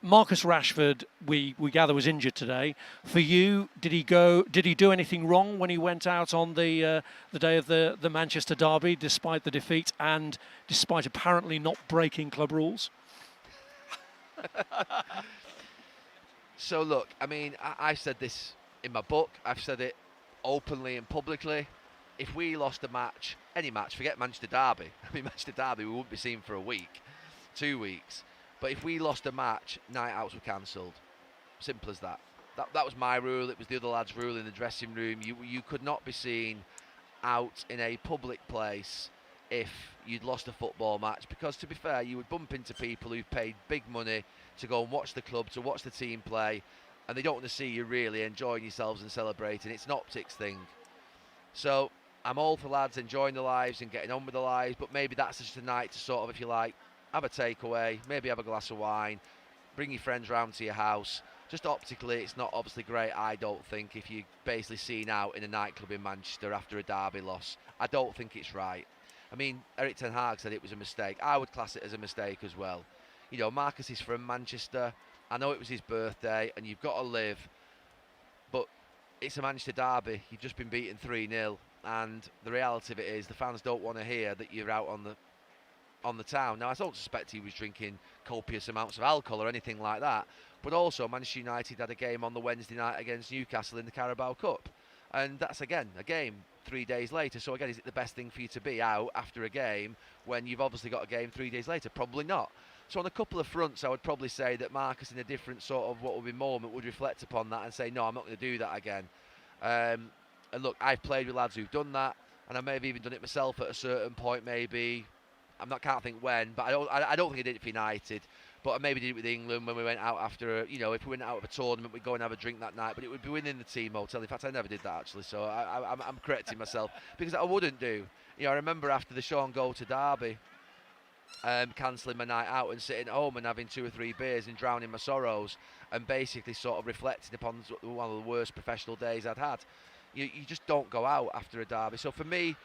Marcus Rashford, we gather, was injured today. For you, did he go? Did he do anything wrong when he went out on the day of the Manchester derby, despite the defeat and despite apparently not breaking club rules? So look, I mean, I've said this in my book. I've said it openly and publicly. If we lost a match, any match, forget Manchester derby. I mean, Manchester derby we wouldn't be seen for a week, 2 weeks. But if we lost a match, night outs were cancelled. Simple as that. That was my rule. It was the other lads' rule in the dressing room. You could not be seen out in a public place if you'd lost a football match, because to be fair, you would bump into people who've paid big money to go and watch the club, to watch the team play, and they don't want to see you really enjoying yourselves and celebrating. It's an optics thing. So I'm all for lads enjoying their lives and getting on with their lives, but maybe that's just a night to sort of, if you like, have a takeaway, maybe have a glass of wine, bring your friends round to your house. Just optically, it's not obviously great, I don't think, if you're basically seen out in a nightclub in Manchester after a derby loss. I don't think it's right. I mean, Eric Ten Hag said it was a mistake. I would class it as a mistake as well. You know, Marcus is from Manchester. I know it was his birthday, and you've got to live. But it's a Manchester derby. You've just been beaten 3-0. And the reality of it is the fans don't want to hear that you're out on the town. Now, I don't suspect he was drinking copious amounts of alcohol or anything like that. But also, Manchester United had a game on the Wednesday night against Newcastle in the Carabao Cup. And that's, again, a game 3 days later. So, again, is it the best thing for you to be out after a game when you've obviously got a game 3 days later? Probably not. So, on a couple of fronts, I would probably say that Marcus, in a different sort of what would be moment, would reflect upon that and say, no, I'm not going to do that again. And look, I've played with lads who've done that, and I may have even done it myself at a certain point, maybe. Can't think when, but I don't think I did it for United. But I maybe did it with England when we went out after, if we went out of a tournament, we'd go and have a drink that night. But it would be within the team hotel. In fact, I never did that actually, so I'm correcting myself because I wouldn't do. I remember after the Sean Go to Derby, cancelling my night out and sitting at home and having 2 or 3 beers and drowning my sorrows and basically sort of reflecting upon one of the worst professional days I'd had. You just don't go out after a derby. So for me,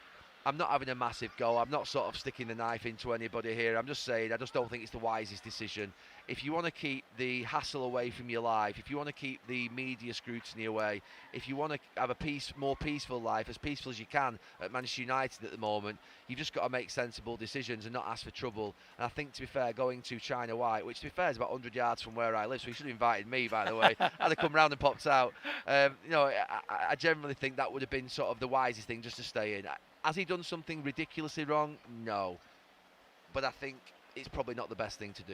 I'm not having a massive go. I'm not sort of sticking the knife into anybody here. I'm just saying I just don't think it's the wisest decision. If you want to keep the hassle away from your life, if you want to keep the media scrutiny away, if you want to have a more peaceful life, as peaceful as you can at Manchester United at the moment, you've just got to make sensible decisions and not ask for trouble. And I think, to be fair, going to China White, which to be fair is about 100 yards from where I live, so you should have invited me, by the way. I'd have come round and popped out. I generally think that would have been sort of the wisest thing, just to stay in. Has he done something ridiculously wrong? No. But I think it's probably not the best thing to do.